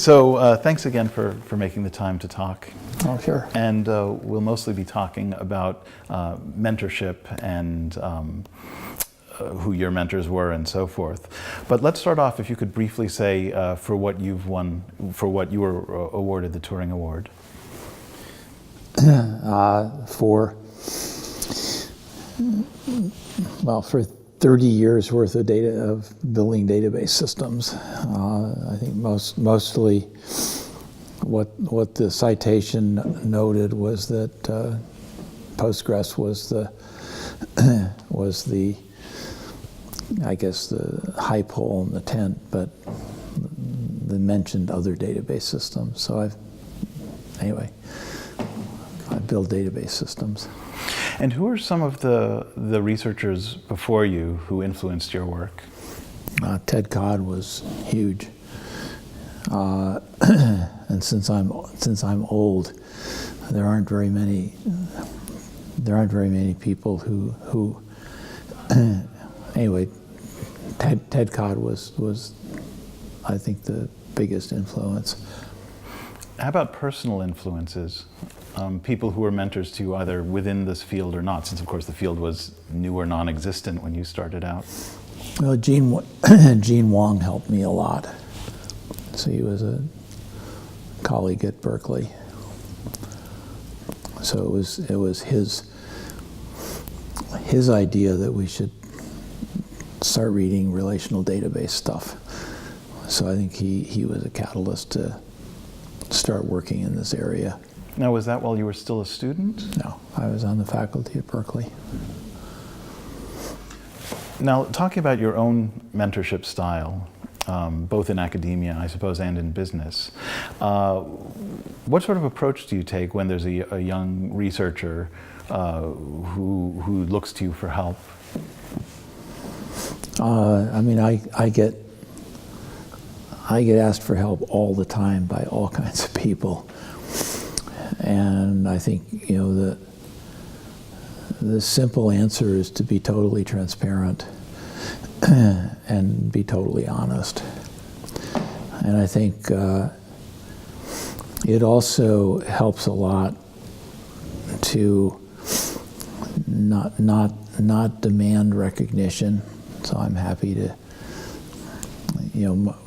So thanks again for making the time to talk. Oh, sure. And we'll mostly be talking about mentorship and who your mentors were and so forth. But let's start off, if you could briefly say for what you've won, for what you were awarded the Turing Award. For 30 years worth of data of building database systems. I think mostly what the citation noted was that Postgres was the I guess the high pole in the tent, but they mentioned other database systems. So I build database systems. And who are some of the researchers before you who influenced your work? Ted Codd was huge, and since I'm old, there aren't very many people who anyway. Ted Codd was I think the biggest influence. How about personal influences? People who were mentors to you either within this field or not, since of course the field was new or non-existent when you started out. Well, Gene Wong helped me a lot. So he was a colleague at Berkeley. So it was his idea that we should start reading relational database stuff. So I think he was a catalyst to start working in this area. Now, was that while you were still a student? No, I was on the faculty at Berkeley. Now, talking about your own mentorship style, both in academia, I suppose, and in business, what sort of approach do you take when there's a young researcher who looks to you for help? I get asked for help all the time by all kinds of people. And I think, the simple answer is to be totally transparent and be totally honest. And I think it also helps a lot to not demand recognition. So I'm happy to,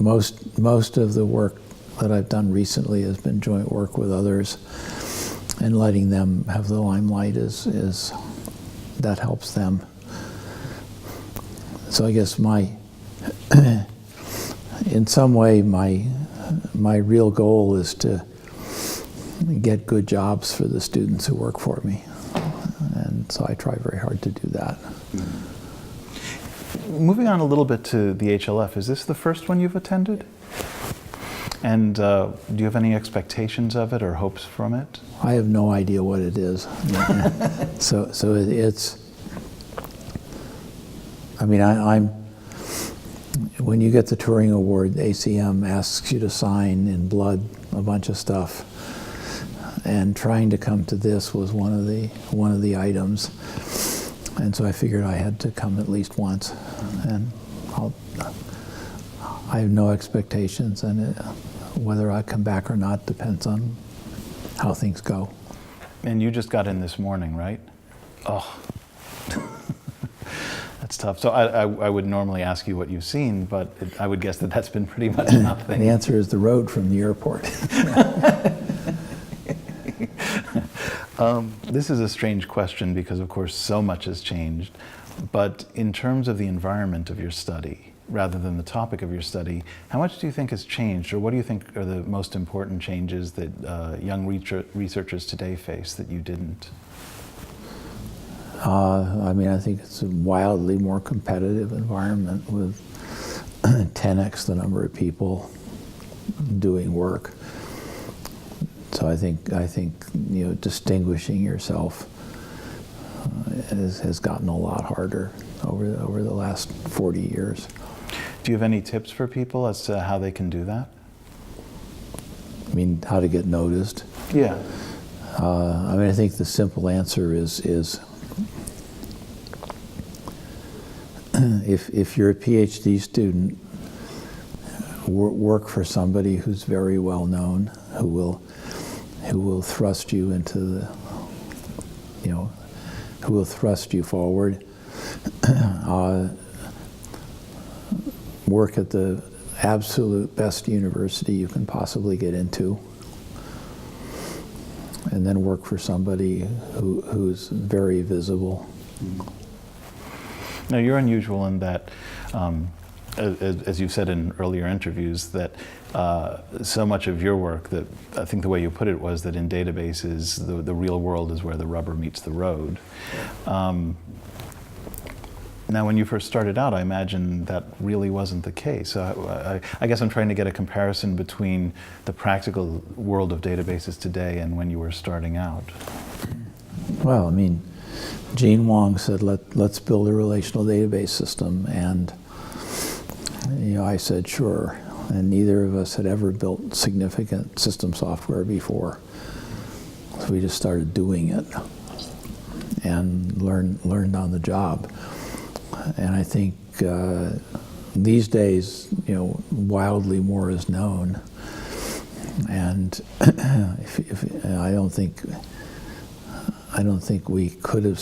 most of the work that I've done recently has been joint work with others, and letting them have the limelight is that helps them. So I guess in some way my real goal is to get good jobs for the students who work for me, and so I try very hard to do that. Moving on a little bit to the HLF, is this the first one you've attended? And do you have any expectations of it or hopes from it? I have no idea what it is. So it's, when you get the Turing Award, ACM asks you to sign in blood a bunch of stuff. And trying to come to this was one of the items. And so I figured I had to come at least once. And I have no expectations, and whether I come back or not depends on how things go. And you just got in this morning, right? Oh, that's tough. So I would normally ask you what you've seen, but I would guess that that's been pretty much nothing. The answer is the road from the airport. This is a strange question because, of course, so much has changed. But in terms of the environment of your study, rather than the topic of your study, how much do you think has changed, or what do you think are the most important changes that young researchers today face that you didn't? I think it's a wildly more competitive environment with 10x the number of people doing work. So I think distinguishing yourself has gotten a lot harder over the last 40 years. Do you have any tips for people as to how they can do that? How to get noticed? Yeah. I think the simple answer is if you're a PhD student work for somebody who's very well known, who will thrust you into the, who will thrust you forward. Work at the absolute best university you can possibly get into, and then work for somebody who's very visible. Now, you're unusual in that, as you've said in earlier interviews, that so much of your work, that I think the way you put it was that in databases, the real world is where the rubber meets the road. Now, when you first started out, I imagine that really wasn't the case. I guess I'm trying to get a comparison between the practical world of databases today and when you were starting out. Well, I mean, Gene Wong said, let's build a relational database system, and I said, sure. And neither of us had ever built significant system software before. So we just started doing it and learned on the job. And I think these days, wildly more is known, and I don't think we could have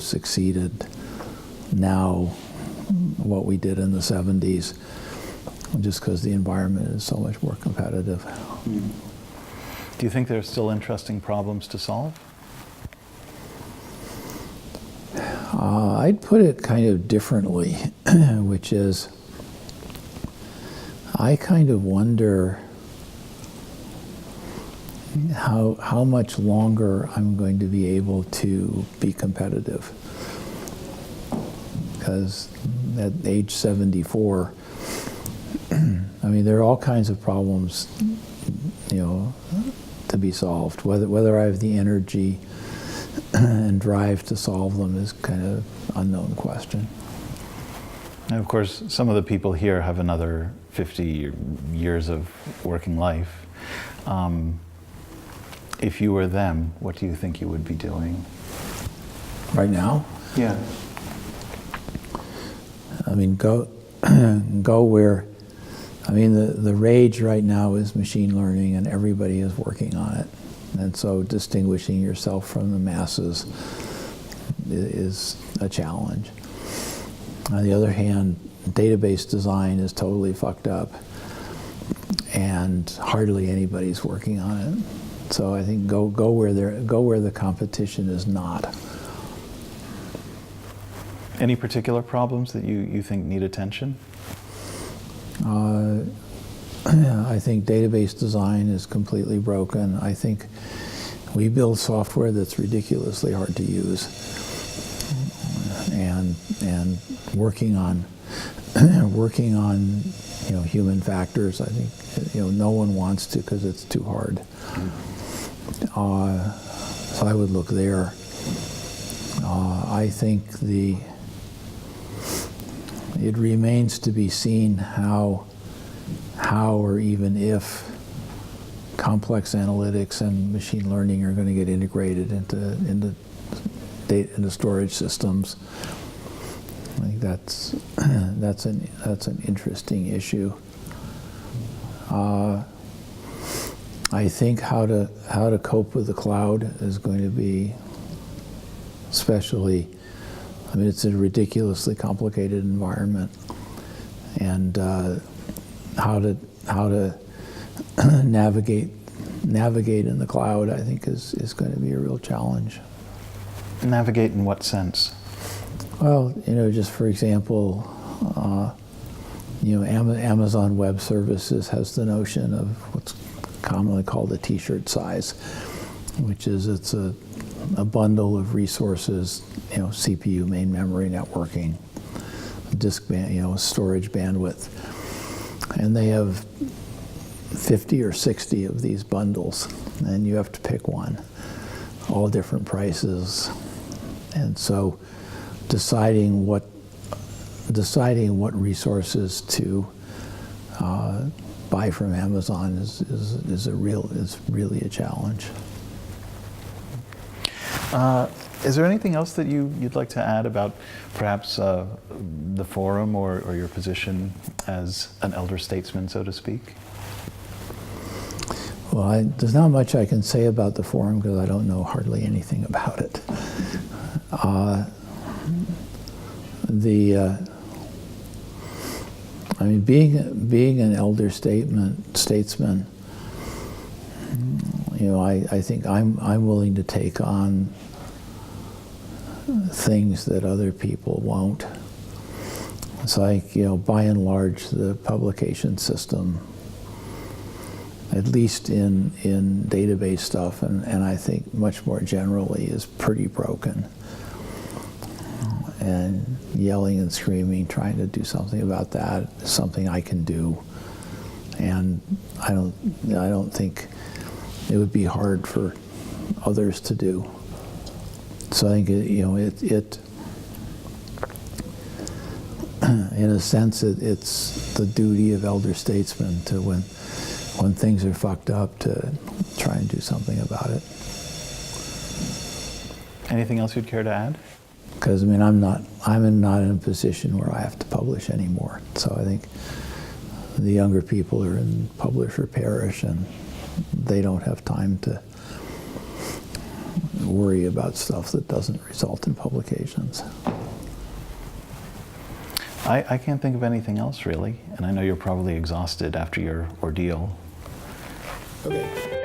succeeded now what we did in the 70s, just because the environment is so much more competitive. Do you think there are still interesting problems to solve? I'd put it kind of differently, which is, I kind of wonder how much longer I'm going to be able to be competitive. Because at age 74, I mean, there are all kinds of problems, to be solved. Whether I have the energy and drive to solve them is kind of unknown question. And of course, some of the people here have another 50 years of working life. If you were them, what do you think you would be doing? Right now? Yeah. I mean, go where, I mean, the rage right now is machine learning, and everybody is working on it. And so distinguishing yourself from the masses is a challenge. On the other hand, database design is totally fucked up, and hardly anybody's working on it. So I think go where the competition is not. Any particular problems that you think need attention? I think database design is completely broken. I think we build software that's ridiculously hard to use, and working on human factors. I think no one wants to, because it's too hard. So I would look there. I think it remains to be seen how or even if complex analytics and machine learning are going to get integrated into storage systems. I think that's an interesting issue. I think how to cope with the cloud is going to be, especially, I mean, it's a ridiculously complicated environment, and how to navigate in the cloud, I think, is going to be a real challenge. Navigate in what sense? Well, just for example, Amazon Web Services has the notion of what's commonly called a T-shirt size, which is it's a bundle of resources, CPU, main memory, networking, disk band, storage bandwidth, and they have 50 or 60 of these bundles, and you have to pick one, all different prices, and so deciding what resources to buy from Amazon is really a challenge. Is there anything else that you'd like to add about perhaps the forum or your position as an elder statesman, so to speak? Well, there's not much I can say about the forum because I don't know hardly anything about it. I mean, being an elder statesman, you know, I think I'm willing to take on things that other people won't. It's like, you know, by and large, the publication system, at least in database stuff, and I think much more generally, is pretty broken. And yelling and screaming, trying to do something about that is something I can do. And I don't think it would be hard for others to do. So I think it in a sense, it's the duty of elder statesmen to, when things are fucked up, to try and do something about it. Anything else you'd care to add? Because I mean, I'm not in a position where I have to publish anymore. So I think the younger people are in publish or perish, and they don't have time to worry about stuff that doesn't result in publications. I can't think of anything else really, and I know you're probably exhausted after your ordeal. Okay.